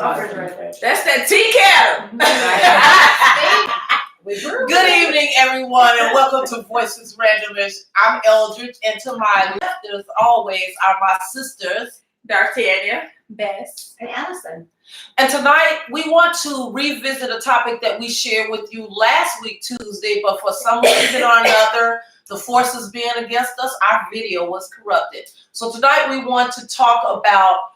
That's that tea kettle. Good evening, everyone, and welcome to Voices RandomISH. I'm Eldridge, and to my left, as always, are my sisters, D'Artagnan, Bess, and Allison. And tonight, we want to revisit a topic that we shared with you last week, Tuesday, but for some reason or another, the forces being against us, our video was corrupted. So tonight, we want to talk about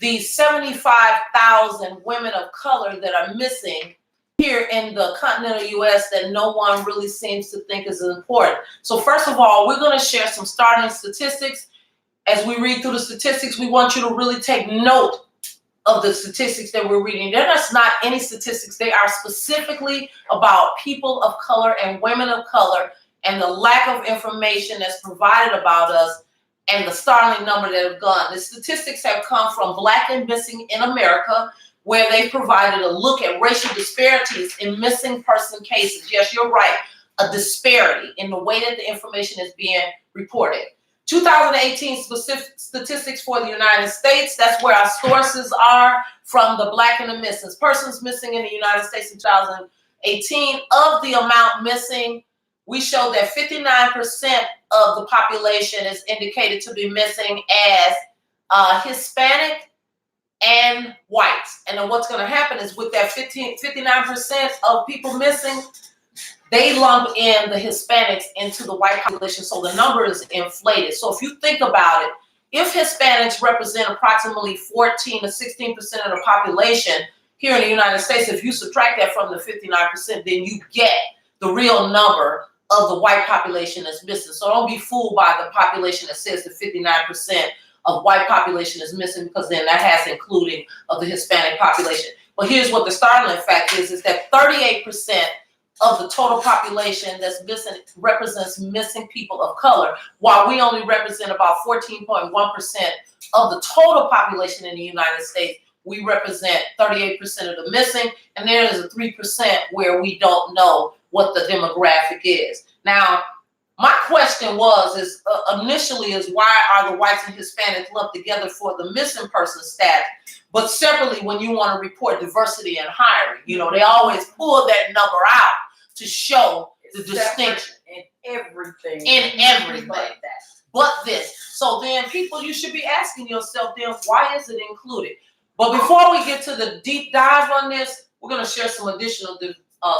the 75,000 women of color that are missing here in the continental U.S. that no one really seems to think is important. So first of all, we're going to share some starting statistics. As we read through the statistics, we want you to really take note of the statistics that we're reading. They're just not any statistics. They are specifically about people of color and women of color and the lack of information that's provided about us and the startling number that have gone. The statistics have come from Black and Missing in America, where they provided a look at racial disparities in missing person cases. Yes, you're right, a disparity in the way that the information is being reported. 2018 specific statistics for the United States, that's where our sources are from the Black and the Missing. Persons missing in the United States in 2018, of the amount missing, we show that 59% of the population is indicated to be missing as Hispanic and whites. And then what's going to happen is with that 59% of people missing, they lump in the Hispanics into the white population, so the number is inflated. So if you think about it, if Hispanics represent approximately 14 to 16% of the population here in the United States, if you subtract that from the 59%, then you get the real number of the white population that's missing. So don't be fooled by the population that says the 59% of white population is missing, because then that has including of the Hispanic population. But here's what the startling fact is that 38% of the total population that's missing represents missing people of color, while we only represent about 14.1% of the total population in the United States. We represent 38% of the missing, and there is a 3% where we don't know what the demographic is. Now, my question initially is why are the whites and Hispanics lumped together for the missing person status, but separately when you want to report diversity in hiring? You know, they always pull that number out to show the distinction in everything. But this. So then people, you should be asking yourself then, why is it included? But before we get to the deep dive on this, we're going to share some additional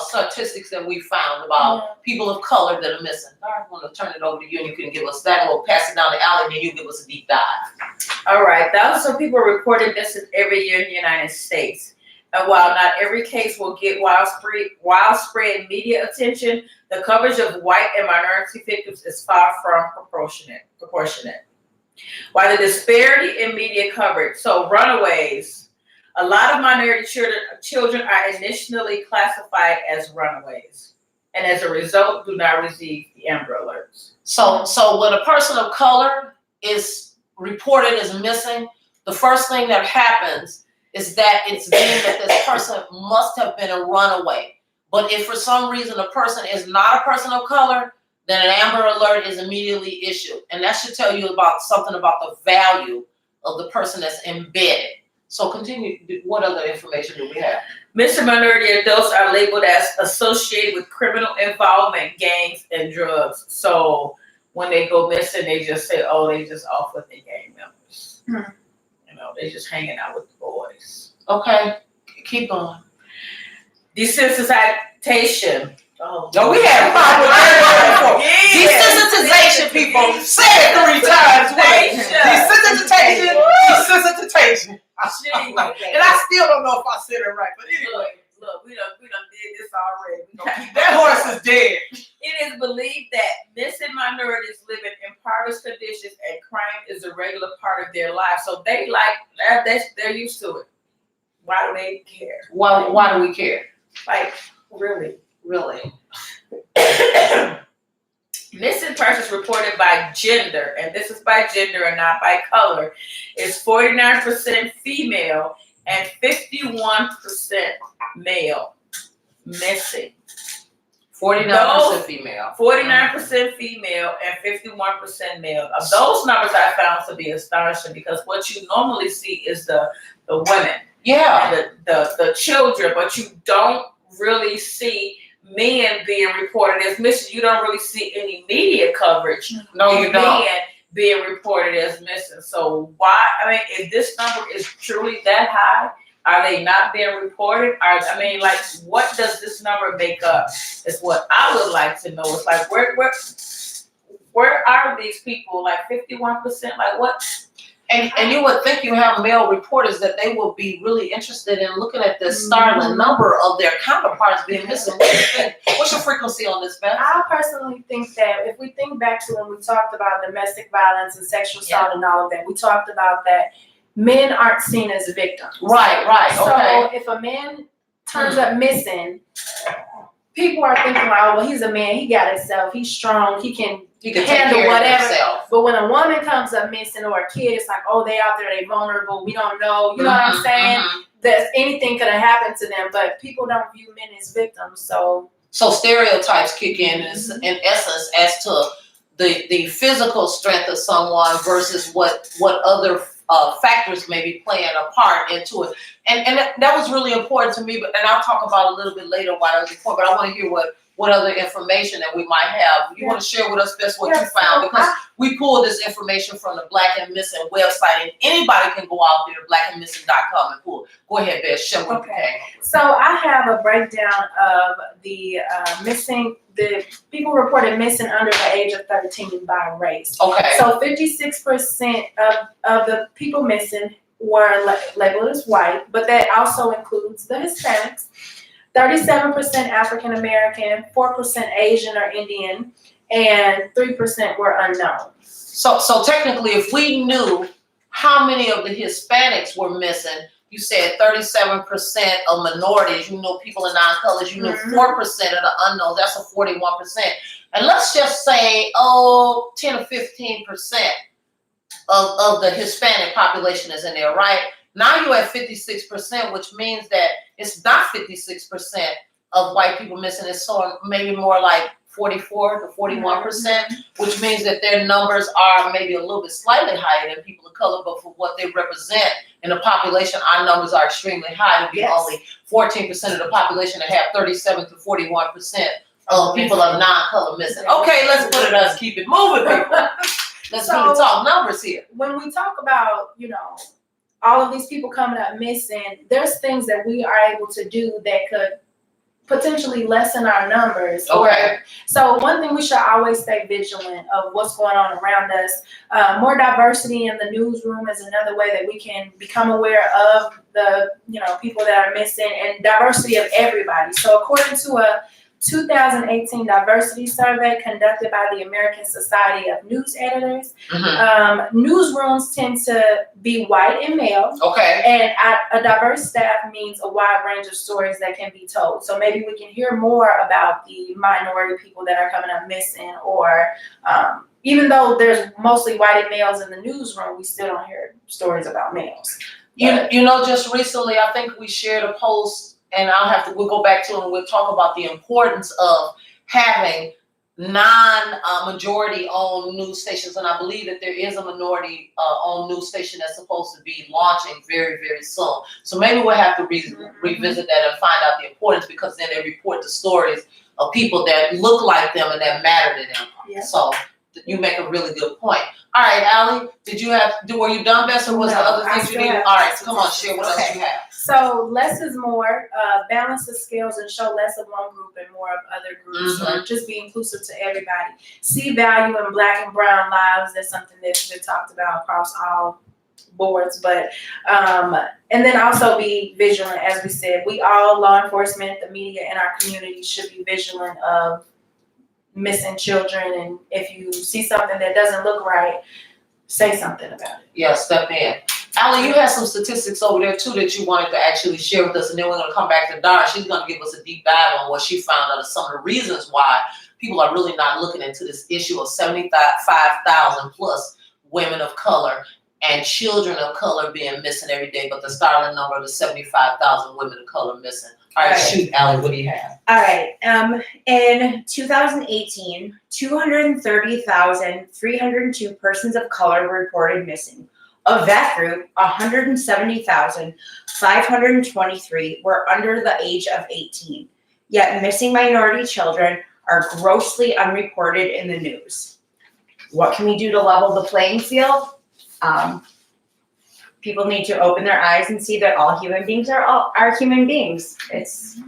statistics that we found about people of color that are missing. I'm going to turn it over to you, and you can give us that, and we'll pass it down to Allie, and then you give us a deep dive. All right. Thousands of people are reported missing every year in the United States. And while not every case will get widespread media attention, the coverage of white and minority victims is far from proportionate. While the disparity in media coverage, so runaways, a lot of minority children are initially classified as runaways, and as a result, do not receive the Amber Alerts. So when a person of color is reported as missing, the first thing that happens is that it's deemed that this person must have been a runaway. But if for some reason a person is not a person of color, then an Amber Alert is immediately issued. And that should tell you about something about the value of the person that's embedded. So continue. What other information do we have? Missing minority adults are labeled as associated with criminal involvement, gangs, and drugs. So when they go missing, they just say, oh, they just off with the gang members. You know, they just hanging out with the boys. Okay, keep going. Desensitization. No, we had a problem with that before. Desensitization, people. Say it 3 times. Wait. Desensitization. Desensitization. And I still don't know if I said it right, but anyway. Look, we done did this already. That horse is dead. It is believed that missing minorities live in impoverished conditions and crime is a regular part of their lives. So they they're used to it. Why do they care? Why do we care? Like, really? Missing persons reported by gender, and this is by gender and not by color, is 49% female and 51% male missing. 49% female. 49% female and 51% male. Those numbers I found to be astonishing, because what you normally see is the women. Yeah. and the children, but you don't really see men being reported as missing. You don't really see any media coverage. No, you don't. Men being reported as missing. So why? I mean, if this number is truly that high, are they not being reported? Like, what does this number make up? Is what I would like to know. It's like, where are these people? Like 51%? Like what? And you would think you have male reporters that they will be really interested in looking at this startling number of their counterparts being missing. What do you think? What's your frequency on this, Beth? I personally think that if we think back to when we talked about domestic violence and sexual assault and all of that, we talked about that men aren't seen as victims. Right, okay. So if a man turns up missing, people are thinking, like, well, he's a man, he got himself, he's strong, he can handle whatever. But when a woman comes up missing or a kid, it's like, oh, they out there, they vulnerable, we don't know, you know what I'm saying? That anything could have happened to them, but people don't view men as victims, so stereotypes kick in essence as to the physical strength of someone versus what other factors may be playing a part into it. And that was really important to me, and I'll talk about a little bit later why that was important, but I want to hear what other information that we might have. You want to share with us best what you found, because we pulled this information from the Black and Missing website, and anybody can go out there, blackandmissing.com, and pull. Go ahead, Beth, share what you came. So I have a breakdown of the the people reported missing under the age of 13 by race. Okay. So 56% of the people missing were labeled as white, but that also includes the Hispanics. 37% African American, 4% Asian or Indian, and 3% were unknown. So technically, if we knew how many of the Hispanics were missing, you said 37% of minorities, you know, people in non-colors, you know, 4% of the unknowns, that's a 41%. And let's just say, 10 or 15% of the Hispanic population is in there, right? Now you're at 56%, which means that it's not 56% of white people missing. It's so maybe more like 44 to 41%, which means that their numbers are maybe a little bit slightly higher than people of color, but for what they represent in the population, our numbers are extremely high to be only 14% of the population to have 37 to 41% of people of non-color missing. Okay, let's keep it moving, people. Let's really talk numbers here. When we talk about, you know, all of these people coming up missing, there's things that we are able to do that could potentially lessen our numbers. Okay. So one thing we should always stay vigilant of what's going on around us. More diversity in the newsroom is another way that we can become aware of the, you know, people that are missing, and diversity of everybody. So according to a 2018 diversity survey conducted by the American Society of News Editors, newsrooms tend to be white and male. Okay. And a diverse staff means a wide range of stories that can be told. So maybe we can hear more about the minority people that are coming up missing, or even though there's mostly white and males in the newsroom, we still don't hear stories about males. You know, just recently, I think we shared a post, and we'll go back to it and we'll talk about the importance of having non-majority owned news stations. And I believe that there is a minority owned news station that's supposed to be launching very, very soon. So maybe we'll have to revisit that and find out the importance, because then they report the stories of people that look like them and that matter to them. Yeah. So you make a really good point. All right, Allie, were you done, Bess, or was there other things you needed? All right, come on, share what else you have. So less is more. Balance the scales and show less of one group and more of other groups, or just be inclusive to everybody. See value in Black and brown lives. That's something that's been talked about across all boards. But and then also be vigilant, as we said. We all, law enforcement, the media, and our community should be vigilant of missing children. And if you see something that doesn't look right, say something about it. Yeah, step in. Allie, you had some statistics over there too that you wanted to actually share with us, and then we're going to come back to Dara. She's going to give us a deep dive on what she found out of some of the reasons why people are really not looking into this issue of 75,000 plus women of color and children of color being missing every day, but the startling number of the 75,000 women of color missing. All right, shoot, Allie, what do you have? All right. In 2018, 230,302 persons of color were reported missing. Of that group, 170,523 were under the age of 18. Yet missing minority children are grossly unreported in the news. What can we do to level the playing field? People need to open their eyes and see that all human beings are human beings. That's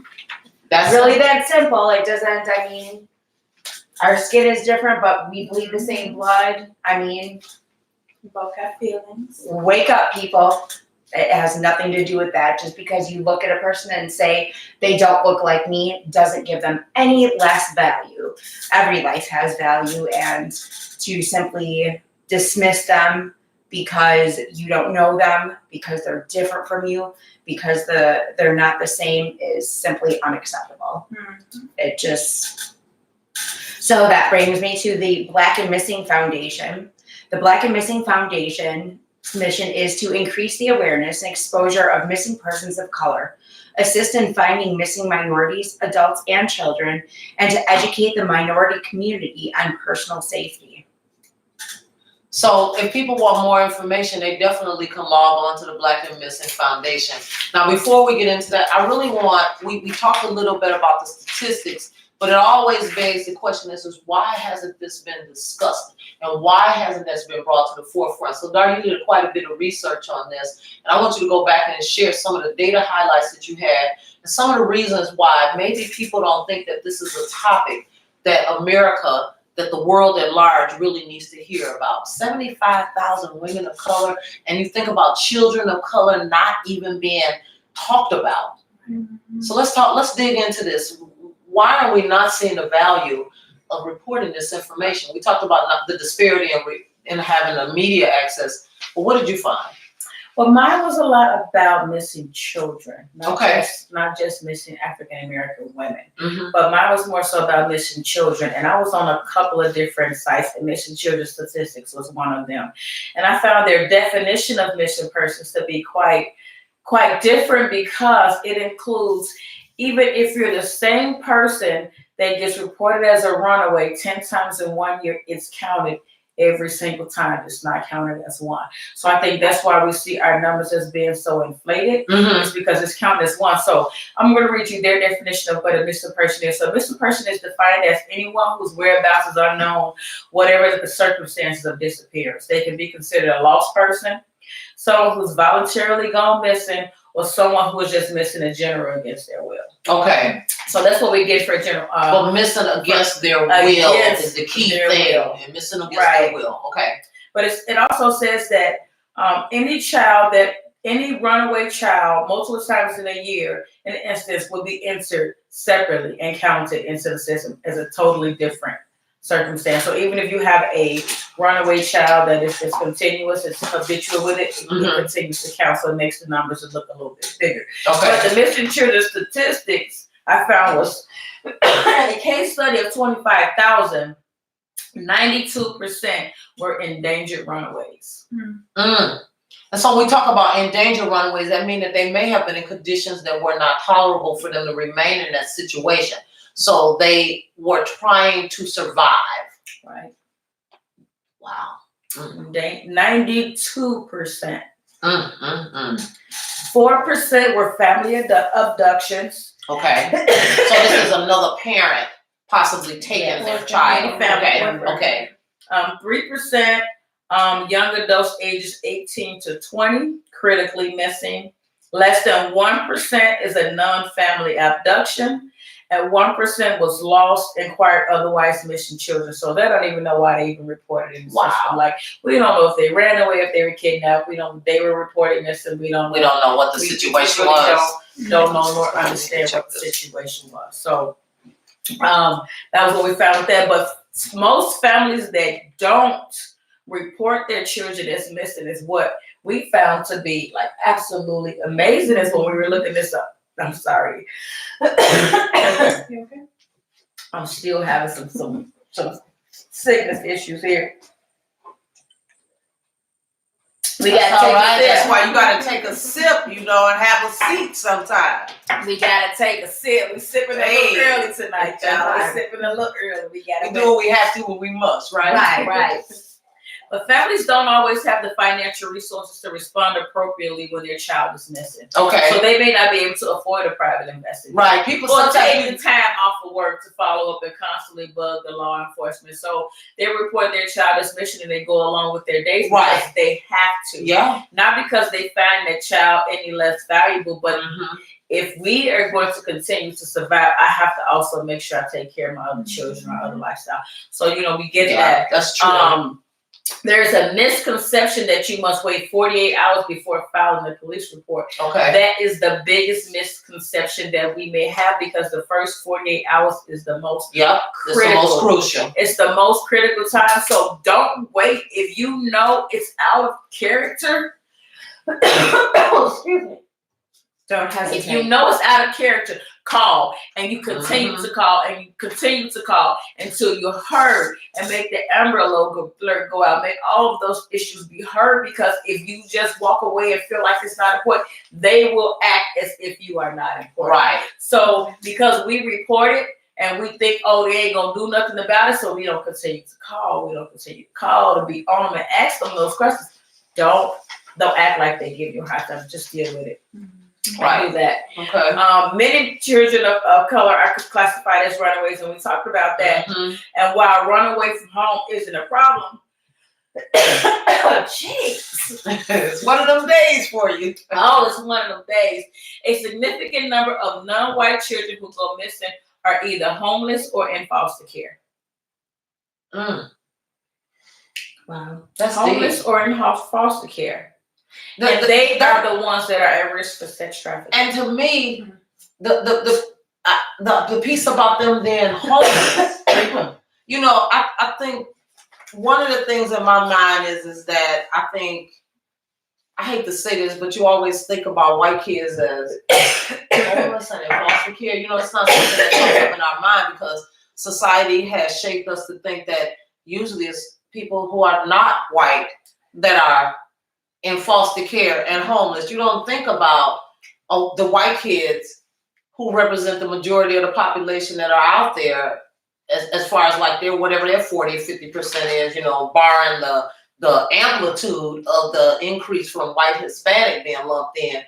really that simple. It doesn't, I mean, our skin is different, but we bleed the same blood. I mean, We both have feelings. wake up, people. It has nothing to do with that. Just because you look at a person and say they don't look like me doesn't give them any less value. Every life has value, and to simply dismiss them because you don't know them, because they're different from you, because they're not the same is simply unacceptable. It just, so that brings me to the Black and Missing Foundation. The Black and Missing Foundation mission is to increase the awareness and exposure of missing persons of color, assist in finding missing minorities, adults, and children, and to educate the minority community on personal safety. So if people want more information, they definitely can log on to the Black and Missing Foundation. Now, before we get into that, I really want, we talked a little bit about the statistics, but it always begs the question is why hasn't this been discussed? And why hasn't this been brought to the forefront? So Dar, you did quite a bit of research on this, and I want you to go back and share some of the data highlights that you had, and some of the reasons why maybe people don't think that this is a topic that America, that the world at large really needs to hear about. 75,000 women of color, and you think about children of color not even being talked about. So let's dig into this. Why are we not seeing the value of reporting this information? We talked about the disparity in having the media access, but what did you find? Well, mine was a lot about missing children, not Okay. not just missing African American women, Mm-hmm. but mine was more so about missing children. And I was on a couple of different sites, and missing children statistics was one of them. And I found their definition of missing persons to be quite different, because it includes, even if you're the same person that gets reported as a runaway 10 times in 1 year, it's counted every single time. It's not counted as one. So I think that's why we see our numbers as being so inflated. Mm-hmm. It's because it's counted as one. So I'm going to read you their definition of what a missing person is. So a missing person is defined as anyone whose whereabouts is unknown, whatever the circumstances of disappearance. They can be considered a lost person, someone who's voluntarily gone missing, or someone who is just missing in general against their will. Okay. So that's what we get for general. But missing against their will is the key thing. And missing against their will. Okay. But it also says that any runaway child, multiple times in a year, in an instance, will be entered separately and counted into the system as a totally different circumstance. So even if you have a runaway child that is just continuous, it's habitual with it, it continues to count, so it makes the numbers look a little bit bigger. Okay. But the missing children statistics I found was a case study of 25,000, 92% were endangered runaways. And so when we talk about endangered runaways, that means that they may have been in conditions that were not tolerable for them to remain in that situation. So they were trying to survive. Right. Wow. 92%. 4% were family abductions. Okay. So this is another parent possibly taking their child. Okay. 3% young adults ages 18 to 20 critically missing. Less than 1% is a non-family abduction. And 1% was lost, acquired, otherwise missing children. So they don't even know why they even reported it in the system. Like, we don't know if they ran away, if they were kidnapped. We don't. They were reporting this, and we don't know what the situation really was. Don't know nor understand what the situation was. So that was what we found with that. But most families that don't report their children as missing is what we found to be like absolutely amazing. Is when we were looking this up. I'm sorry. You okay? I'm still having some sickness issues here. We gotta take a sip. That's why you gotta take a sip, and have a seat sometime. We gotta take a sip. We sipping a little early tonight, y'all. We sipping a little early. We do what we have to when we must, right? Right. But families don't always have the financial resources to respond appropriately when their child is missing. Okay. So they may not be able to afford a private investigation. Right. People Or sometimes take the time off of work to follow up and constantly bug the law enforcement. So they report their child is missing and they go along with their days Right. because they have to. Yeah. Not because they find their child any less valuable, but if we are going to continue to survive, I have to also make sure I take care of my other children, my other lifestyle. So, we get that. That's true. There's a misconception that you must wait 48 hours before filing a police report. Okay. That is the biggest misconception that we may have, because the first 48 hours is the most It's the most crucial. It's the most critical time. So don't wait. If you know it's out of character, excuse me. Don't hesitate. If you know it's out of character, call, and you continue to call, and you continue to call until you're heard, and make the Amber alert go out. Make all of those issues be heard, because if you just walk away and feel like it's not important, they will act as if you are not important. Right. So because we report it and we think, oh, they ain't gonna do nothing about it, so we don't continue to call. We don't continue to call to be on them and ask them those questions. Don't act like they give you a hard time. Just deal with it. Right. Do that. Okay. Many children of color are classified as runaways, and we talked about that. And while runaway from home isn't a problem, jeez, It's one of them days for you. oh, it's one of them days. A significant number of non-white children who go missing are either homeless or in foster care. Wow. That's Homeless deep. or in foster care. And they are the ones that are at risk for sex trafficking. And to me, the piece about them being homeless, I think one of the things in my mind is that I think, I hate to say this, but you always think about white kids as homeless and in foster care. It's not something that comes up in our mind, because society has shaped us to think that usually it's people who are not white that are in foster care and homeless. You don't think about the white kids who represent the majority of the population that are out there, as far as like whatever their 40 or 50% is, barring the amplitude of the increase from white Hispanic being lumped in.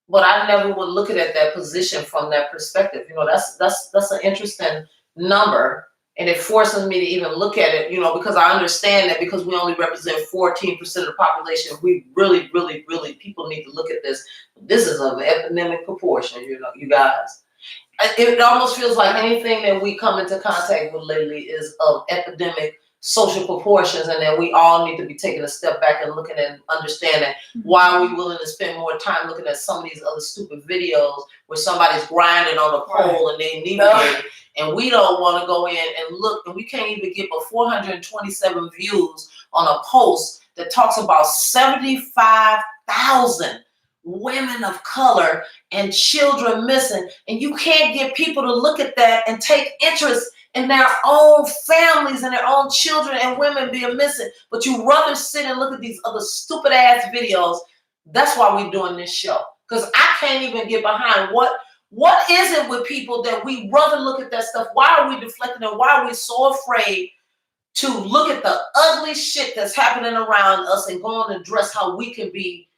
But I never would look at that position from that perspective. That's an interesting number. And it forces me to even look at it, because I understand that because we only represent 14% of the population, we really, really, really, people need to look at this. This is of epidemic proportion, you guys. It almost feels like anything that we come into contact with lately is of epidemic social proportions, and that we all need to be taking a step back and looking and understanding why are we willing to spend more time looking at some of these other stupid videos where somebody's grinding on a pole and they need it. And we don't want to go in and look, and we can't even get but 427 views on a post that talks about 75,000 women of color and children missing. And you can't get people to look at that and take interest in their own families and their own children and women being missing. But you rather sit and look at these other stupid ass videos. That's why we're doing this show. Because I can't even get behind what is it with people that we rather look at that stuff? Why are we deflecting, and why are we so afraid to look at the ugly shit that's happening around us and go and address how we can be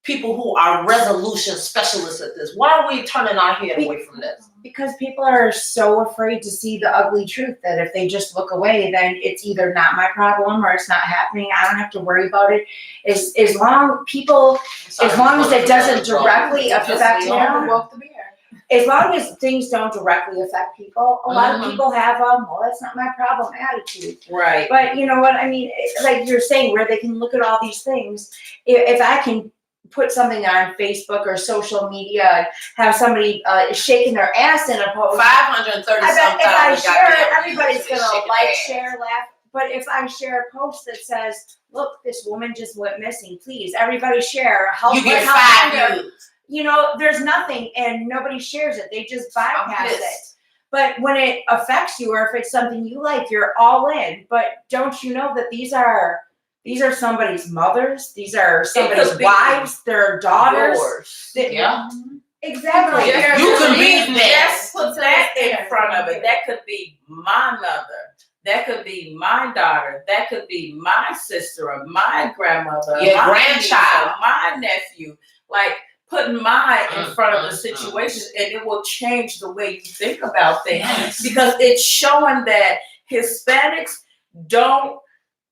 people who are resolution specialists at this? Why are we turning our head away from this? Because people are so afraid to see the ugly truth that if they just look away, then it's either not my problem or it's not happening. I don't have to worry about it. As long as it doesn't directly affect them. As long as things don't directly affect people, a lot of people have well, that's not my problem attitude. Right. But you know what I mean? Like you're saying, where they can look at all these things. If I can put something on Facebook or social media and have somebody shaking their ass in a post, 530 I bet if I share it, everybody's gonna gonna share, laugh. But if I share a post that says, "Look, this woman just went missing. Please, everybody share. Help you get help 5 her." views. There's nothing, and nobody shares it. They just bypass it. But when it affects you, or if it's something you like, you're all in. But don't you know that these are somebody's mothers? These are somebody's wives, their daughters. Exactly. You can be there. Just put that in front of it. That could be my mother, That could be my daughter. That could be my sister or my grandmother. Your my grandchild. niece or my nephew. Like putting mine in front of the situations, and it will change the way you think about things. Yes. Because it's showing that Hispanics don't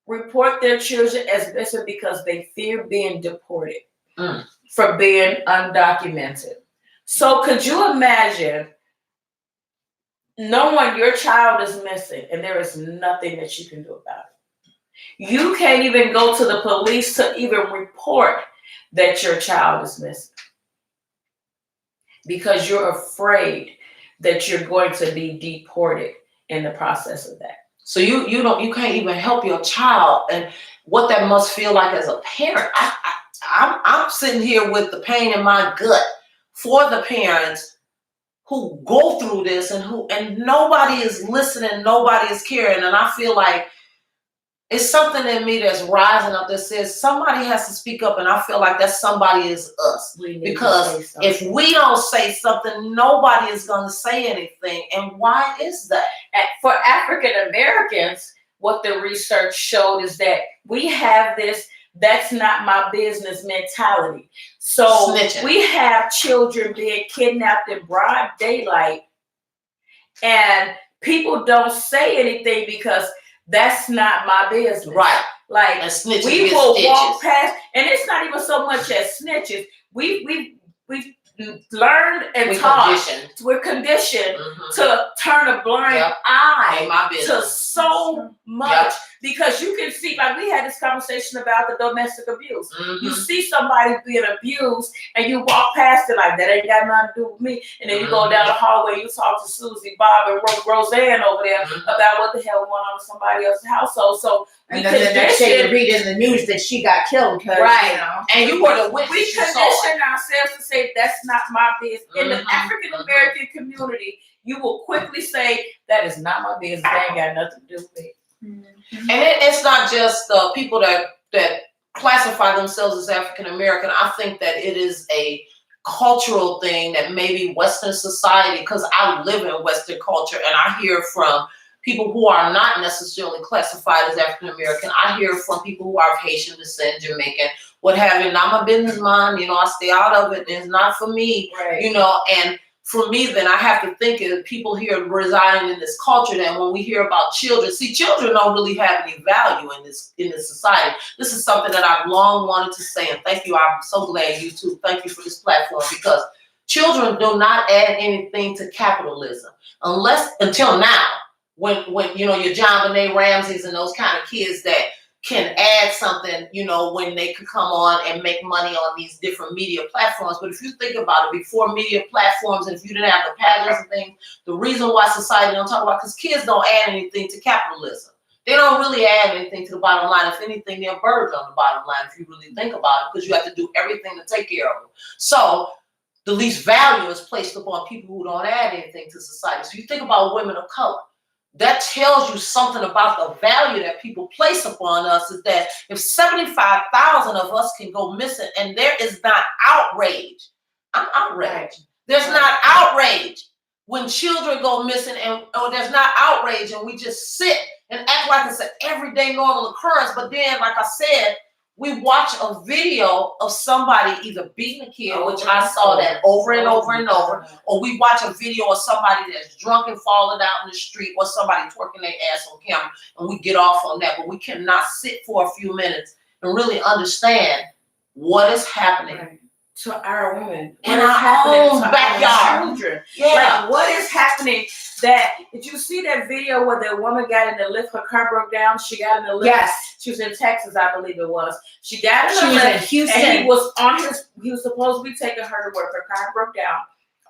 report their children as missing because they fear being deported for being undocumented. So could you imagine knowing your child is missing and there is nothing that you can do about it? You can't even go to the police to even report that your child is missing because you're afraid that you're going to be deported in the process of that. So you can't even help your child, and what that must feel like as a parent. I'm sitting here with the pain in my gut for the parents who go through this and nobody is listening, nobody is caring, and I feel like it's something in me that's rising up that says somebody has to speak up, and I feel like that somebody is us. Because if we don't say something, nobody is going to say anything. And why is that? For African Americans, what the research showed is that we have this "that's not my business" mentality. So Snitching. We have children being kidnapped in broad daylight, and people don't say anything because that's not my business. Right. Like we will walk past, and it's not even so much as snitches. We've learned and taught. We're conditioned to turn a blind eye to so much because you can see, like we had this conversation about the domestic abuse. You see somebody being abused and you walk past it like that ain't got nothing to do with me. And then you go down the hallway, you talk to Susie, Bob, and Roseanne over there about what the hell going on in somebody else's household. So and then the next day you read in the news that she got killed. Right. You know, and you were the witness. We condition ourselves to say that's not my business. In the African American community, you will quickly say that is not my business. That ain't got nothing to do with it. And it's not just people that classify themselves as African American. I think that it is a cultural thing that maybe Western society, because I live in Western culture and I hear from people who are not necessarily classified as African American. I hear from people who are of Haitian descent, Jamaican, what have you. Not my business, mom. I stay out of it. It's not for me. Right. And for me, then I have to think of people here residing in this culture. That when we hear about children, children don't really have any value in this society. This is something that I've long wanted to say, and thank you. I'm so glad you too. Thank you for this platform, because children do not add anything to capitalism until now. When your John Benet Ramseys and those kind of kids that can add something, when they could come on and make money on these different media platforms. But if you think about it, before media platforms, and if you didn't have the patterns and things, the reason why society don't talk about, because kids don't add anything to capitalism. They don't really add anything to the bottom line. If anything, they're birds on the bottom line, if you really think about it, because you have to do everything to take care of them. So the least value is placed upon people who don't add anything to society. So you think about women of color. That tells you something about the value that people place upon us, is that if 75,000 of us can go missing and there is not outrage, I'm outraged. There's not outrage when children go missing, or there's not outrage and we just sit and act like it's an everyday normal occurrence. But then, like I said, we watch a video of somebody either beating a kid, which I saw that over and over and over, or we watch a video of somebody that's drunk and falling out in the street, or somebody twerking their ass on camera, and we get off on that. But we cannot sit for a few minutes and really understand what is happening to our women in our own backyard. Children. Yeah. Like, what is happening? Did you see that video where the woman got in the lift, her car broke down? She got in the lift. Yes. She was in Texas, I believe it was. She got in the She was lift, in Houston. and he was supposed to be taking her to work. Her car broke down.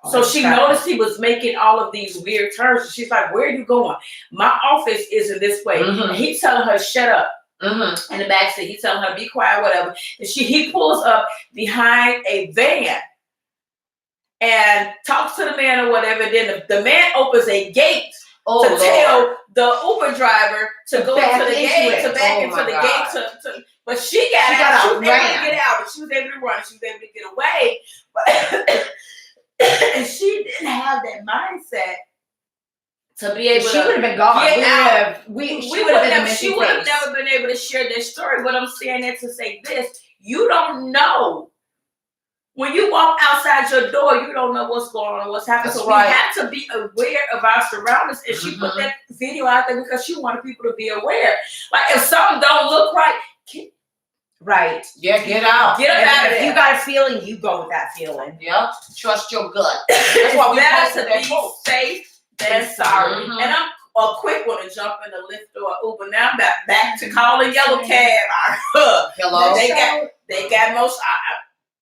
So she noticed he was making all of these weird turns. She's like, "Where are you going? My office isn't this way." And he's telling her, "Shut up." In the back seat, he's telling her, "Be quiet," whatever. And he pulls up behind a van and talks to the man or whatever. Then the man opens a gate to tell the Uber driver to go into the gate, to back into the gate. But she got out. She was able to get out, but she was able to run. She was able to get away. But and she didn't have that mindset to be able She to would have been gone. get out. She would have been the She missing would have face. never been able to share their story. But I'm saying that to say this: you don't know. When you walk outside your door, you don't know what's going on, what's happening. That's So right. we have to be aware of our surroundings. And she put that video out there because she wanted people to be aware. Like if something don't look right, Right. Yeah, get out. get up out of If there. you got a feeling, you go with that feeling. Yeah, trust your gut. That's why we better posted to that be post. safe than sorry. Mhm. And I'm a quick one to jump in a Lyft or Uber. Now I'm back to calling Yellow Cab. Hello. They got most.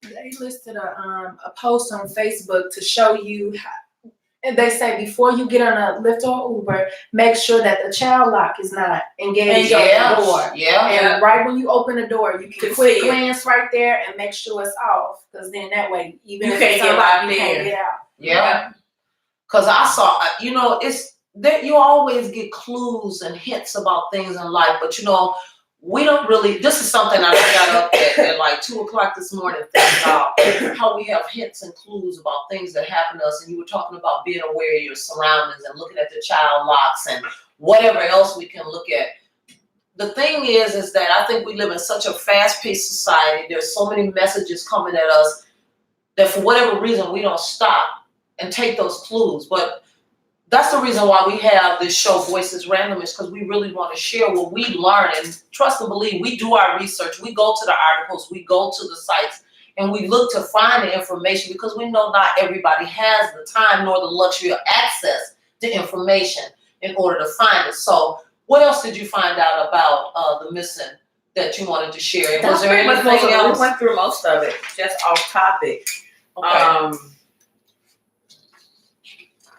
They listed a post on Facebook to show you how, and they say before you get on a Lyft or Uber, make sure that the child lock is not engaged on the door. Yeah. And right when you open the door, you can To quick see it. glance right there and make sure it's off. Because then that way, even You if can't it's get unlocked, out you there. can't get out. Yeah. Because I saw, it's that you always get clues and hints about things in life, but we don't really. This is something I got up at like 2:00 this morning thinking about how we have hints and clues about things that happen to us. And you were talking about being aware of your surroundings and looking at the child locks and whatever else we can look at. The thing is that I think we live in such a fast-paced society. There's so many messages coming at us that for whatever reason we don't stop and take those clues. But that's the reason why we have this show, Voices RandomISH, because we really want to share what we learn. And trust and believe, we do our research. We go to the articles, we go to the sites, and we look to find the information because we know not everybody has the time nor the luxury of access to information in order to find it. So what else did you find out about the missing that you wanted to share? Was there anything else? We went through most of it, just off topic. Okay.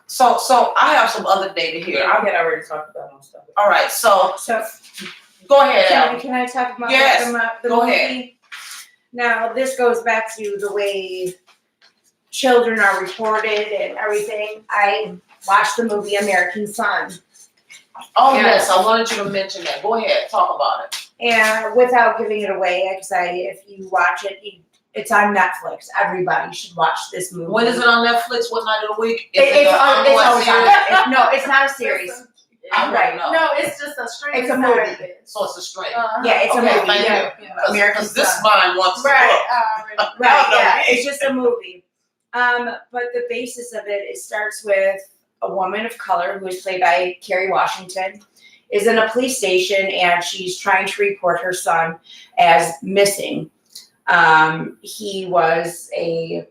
So I have some other data here. I had already talked about most of it. All right, so So go ahead, Al. can I talk about Yes, the go movie? ahead. Now this goes back to the way children are reported and everything. I watched the movie American Son. Oh, Yeah. yes, I wanted you to mention that. Go ahead, talk about it. And without giving it away, I can say if you watch it, it's on Netflix. Everybody should watch this movie. When is it on Netflix? What night of the week? It's an always ongoing on. series? No, it's not a series. I Right. don't know. No, it's just a streaming It's a movie. service. So it's a string. Yeah, it's a Okay, movie. thank Yeah. you. Yeah. American Because this Son. mind wants to look. Right. Right, No, yeah, me. it's just a movie. But the basis of it starts with a woman of color who is played by Kerry Washington, is in a police station and she's trying to report her son as missing. He was a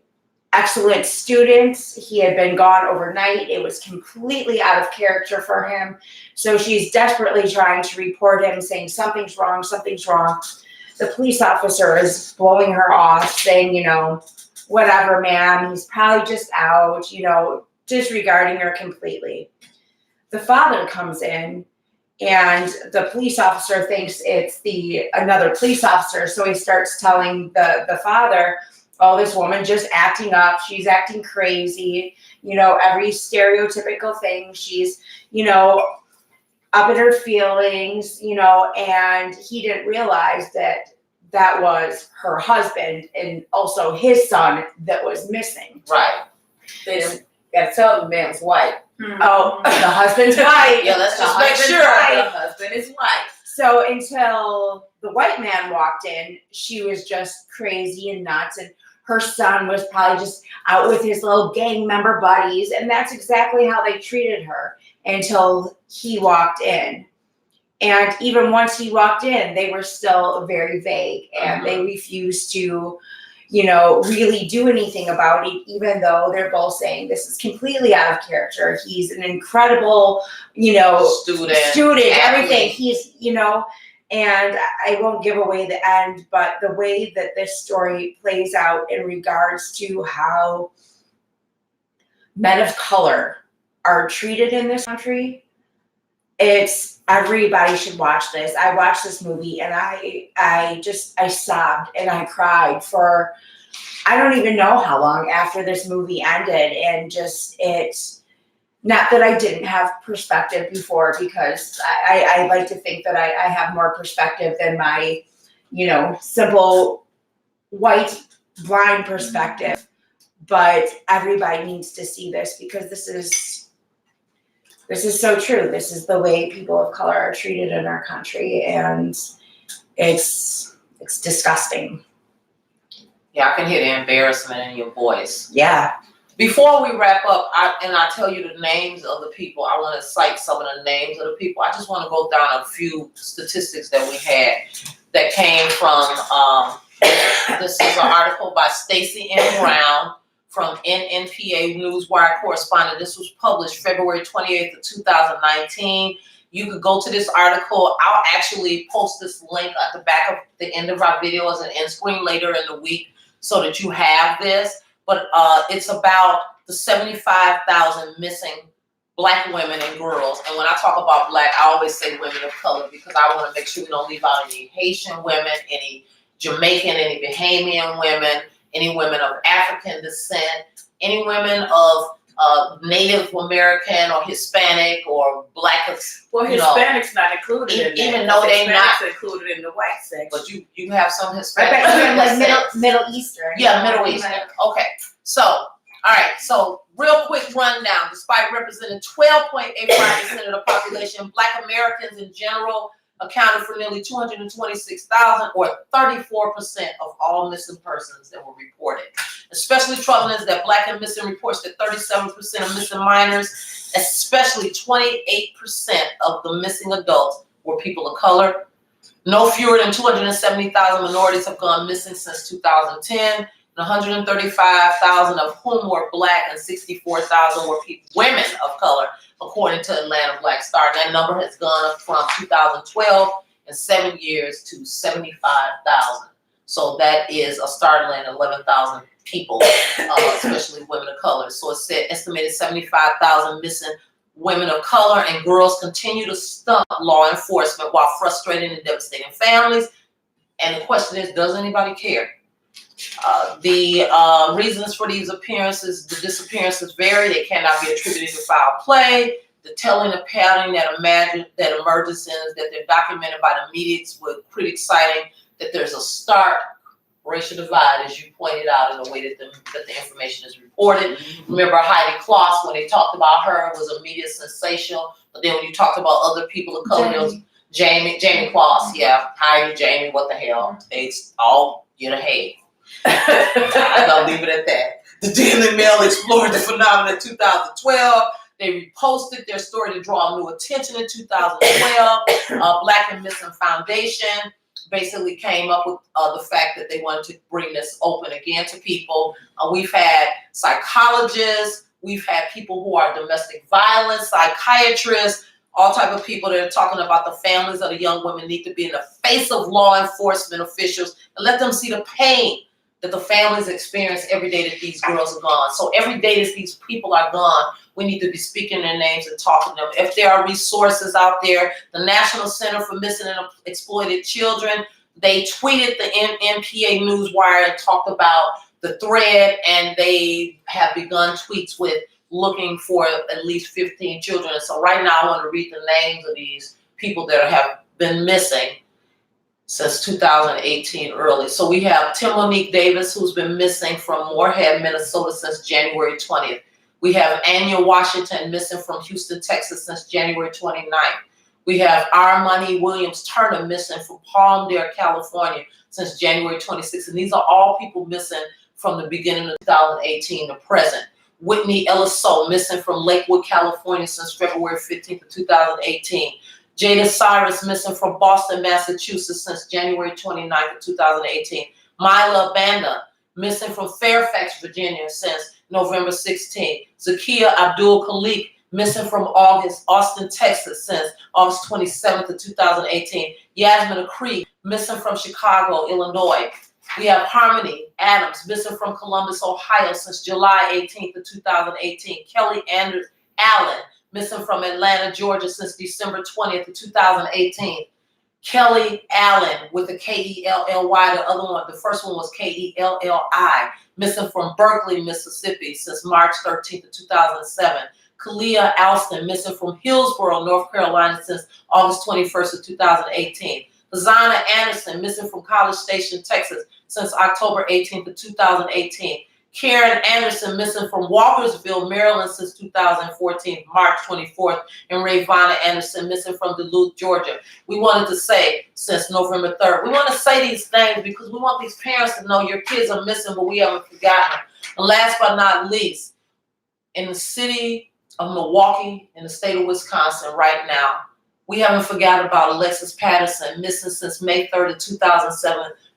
excellent student. He had been gone overnight. It was completely out of character for him. So she's desperately trying to report him, saying something's wrong, something's wrong. The police officer is blowing her off, saying, whatever, ma'am, he's probably just out, disregarding her completely. The father comes in and the police officer thinks it's another police officer. So he starts telling the father, oh, this woman just acting up. She's acting crazy. Every stereotypical thing. She's, up in her feelings, and he didn't realize that was her husband and also his son that was missing. Right. They gotta tell the man's white. Oh, the husband's white. Yeah, let's The just make husband's sure. white. The husband is white. So until the white man walked in, she was just crazy and nuts. And her son was probably just out with his little gang member buddies. And that's exactly how they treated her until he walked in. And even once he walked in, they were still very vague and they refused to, really do anything about it, even though they're both saying this is completely out of character. He's an incredible, Student, everything. athlete. He's, and I won't give away the end, but the way that this story plays out in regards to how men of color are treated in this country, everybody should watch this. I watched this movie and I sobbed and I cried for, I don't even know how long after this movie ended. And it's not that I didn't have perspective before, because I like to think that I have more perspective than my, simple white blind perspective. But everybody needs to see this because this is This is so true. This is the way people of color are treated in our country, and it's disgusting. Yeah, I can hear the embarrassment in your voice. Yeah. Before we wrap up, I tell you the names of the people, I want to cite some of the names of the people. I just want to go down a few statistics that we had that came from, this is an article by Stacy M. Brown from NNPA Newswire Correspondent. This was published February 28th of 2019. You could go to this article. I'll actually post this link at the back of the end of our video as an end screen later in the week so that you have this. But it's about the 75,000 missing Black women and girls. And when I talk about Black, I always say women of color because I want to make sure we don't leave out any Haitian women, any Jamaican, any Bahamian women, any women of African descent, any women of Native American or Hispanic or Black. Well, Hispanics not included in that. Even though they not included in the white section. But you have some I Hispanic. bet you like Middle Eastern. Yeah, Middle Eastern. Okay. So, all right. So, real quick rundown. Despite representing 12.85% of the population, Black Americans in general accounted for nearly 226,000 or 34% of all missing persons that were reported. Especially troubling is that Black and missing reports that 37% of missing minors, especially 28% of the missing adults were people of color. No fewer than 270,000 minorities have gone missing since 2010. 135,000 of whom were Black and 64,000 were women of color, according to Atlanta Black Star. That number has gone up from 2012 in 7 years to 75,000. So that is a startling 11,000 people, especially women of color. So it said estimated 75,000 missing women of color and girls continue to stump law enforcement while frustrating and devastating families. And the question is, does anybody care? The reasons for these disappearances vary. They cannot be attributed to foul play. The telling of pattern that emerges is that they're documented by the media with critics citing that there's a stark racial divide, as you pointed out, in the way that the information is reported. Remember Heidi Kloss, when they talked about her, was a media sensational. But then when you talked about other people of color, there was Jamie Kloss, yeah, Heidi, Jamie, what the hell? It's all get ahead. I'm gonna leave it at that. The Daily Mail explored the phenomenon in 2012. They reposted their story to draw new attention in 2012. Black and Missing Foundation basically came up with the fact that they wanted to bring this open again to people. We've had psychologists, we've had people who are domestic violence, psychiatrists, all type of people that are talking about the families of the young women need to be in the face of law enforcement officials and let them see the pain that the families experience every day that these girls are gone. So every day that these people are gone, we need to be speaking their names and talking to them. If there are resources out there, the National Center for Missing and Exploited Children, they tweeted the NNPA Newswire and talked about the thread, and they have begun tweets with looking for at least 15 children. And so right now I want to read the names of these people that have been missing since 2018 early. So we have Tim Monique Davis, who's been missing from Moorhead, Minnesota since January 20th. We have Anya Washington missing from Houston, Texas since January 29th. We have Armani Williams Turner missing from Palmdale, California since January 26th. And these are all people missing from the beginning of 2018 to present. Whitney Elliso missing from Lakewood, California since February 15th of 2018. Jada Cyrus missing from Boston, Massachusetts since January 29th of 2018. Myla Banda missing from Fairfax, Virginia since November 16th. Zakia Abdul Khalik missing from Austin, Texas since August 27th of 2018. Yasmin Akri missing from Chicago, Illinois. We have Harmony Adams missing from Columbus, Ohio since July 18th of 2018. Kelly Allen missing from Atlanta, Georgia since December 20th of 2018. Kelly Allen with a K-E-L-L-Y, the other one, the first one was K-E-L-L-I, missing from Berkeley, Mississippi since March 13th of 2007. Kalia Alston missing from Hillsborough, North Carolina since August 21st of 2018. Lizana Anderson missing from College Station, Texas since October 18th of 2018. Karen Anderson, missing from Walkersville, Maryland since 2014, March 24th, and Rayvonna Anderson, missing from Duluth, Georgia. We wanted to say since November 3rd. We want to say these things because we want these parents to know your kids are missing, but we haven't forgotten them. And last but not least, in the city of Milwaukee, in the state of Wisconsin right now, we haven't forgotten about Alexis Patterson, missing since May 3rd of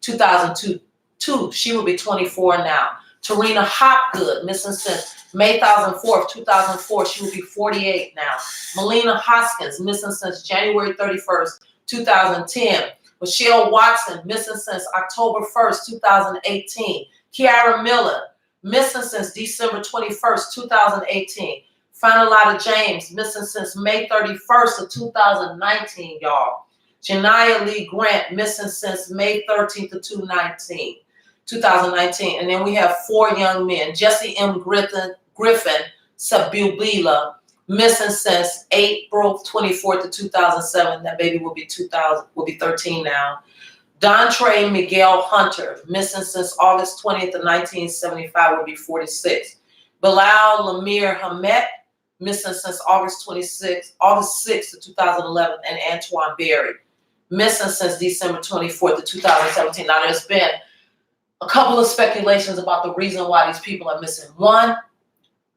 2002. She will be 24 now. Tarina Hopgood, missing since May 4th, 2004. She will be 48 now. Melina Hoskins, missing since January 31st, 2010. Michelle Watson, missing since October 1st, 2018. Kiara Miller, missing since December 21st, 2018. Finalata James, missing since May 31st of 2019, y'all. Janiyah Lee Grant, missing since May 13th of 2019. And then we have 4 young men. Jesse M. Griffin Sabubila, missing since April 24th of 2007. That baby will be 13 now. Dontre Miguel Hunter, missing since August 20th of 1975, will be 46. Bilal Lamir Hamet, missing since August 6th of 2011, and Antoine Berry, missing since December 24th of 2017. Now, there's been a couple of speculations about the reason why these people are missing. One,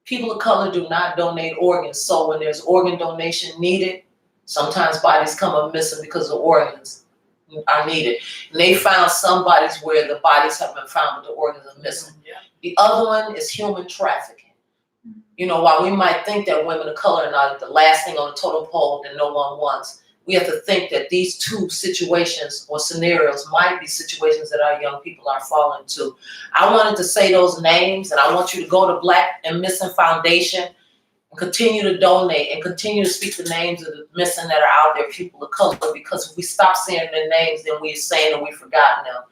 people of color do not donate organs, so when there's organ donation needed, sometimes bodies come up missing because the organs are needed. And they found some bodies where the bodies have been found, but the organs are missing. Yeah. The other one is human trafficking. You know, while we might think that women of color are not the last thing on the totem pole that no one wants, we have to think that these 2 situations or scenarios might be situations that our young people are falling to. I wanted to say those names, and I want you to go to Black and Missing Foundation and continue to donate and continue to speak the names of the missing that are out there, people of color, because if we stop saying their names, then we're saying that we've forgotten them.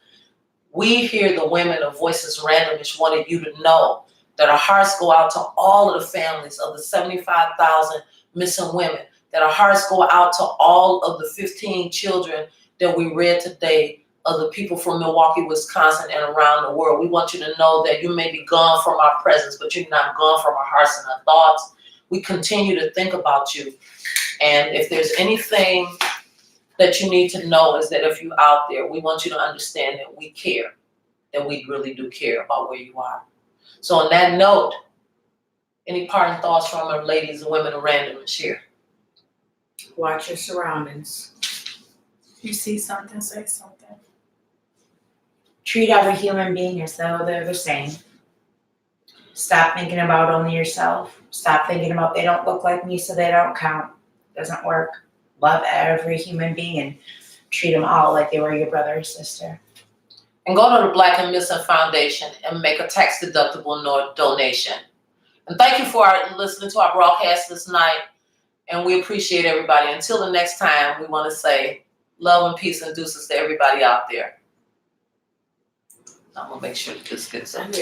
We here, the women of Voices RandomISH, wanted you to know that our hearts go out to all of the families of the 75,000 missing women, that our hearts go out to all of the 15 children that we read today, of the people from Milwaukee, Wisconsin, and around the world. We want you to know that you may be gone from our presence, but you're not gone from our hearts and our thoughts. We continue to think about you. And if there's anything that you need to know is that if you're out there, we want you to understand that we care, that we really do care about where you are. So on that note, any parting thoughts from our ladies and women of RandomISH here? Watch your surroundings. You see something, say something. Treat every human being as though they're the same. Stop thinking about only yourself. Stop thinking about they don't look like me, so they don't count. Doesn't work. Love every human being and treat them all like they were your brother or sister. And go to the Black and Missing Foundation and make a tax-deductible donation. And thank you for listening to our broadcast this night. And we appreciate everybody. Until the next time, we want to say love and peace and deuces to everybody out there. I'm going to make sure that this gets in.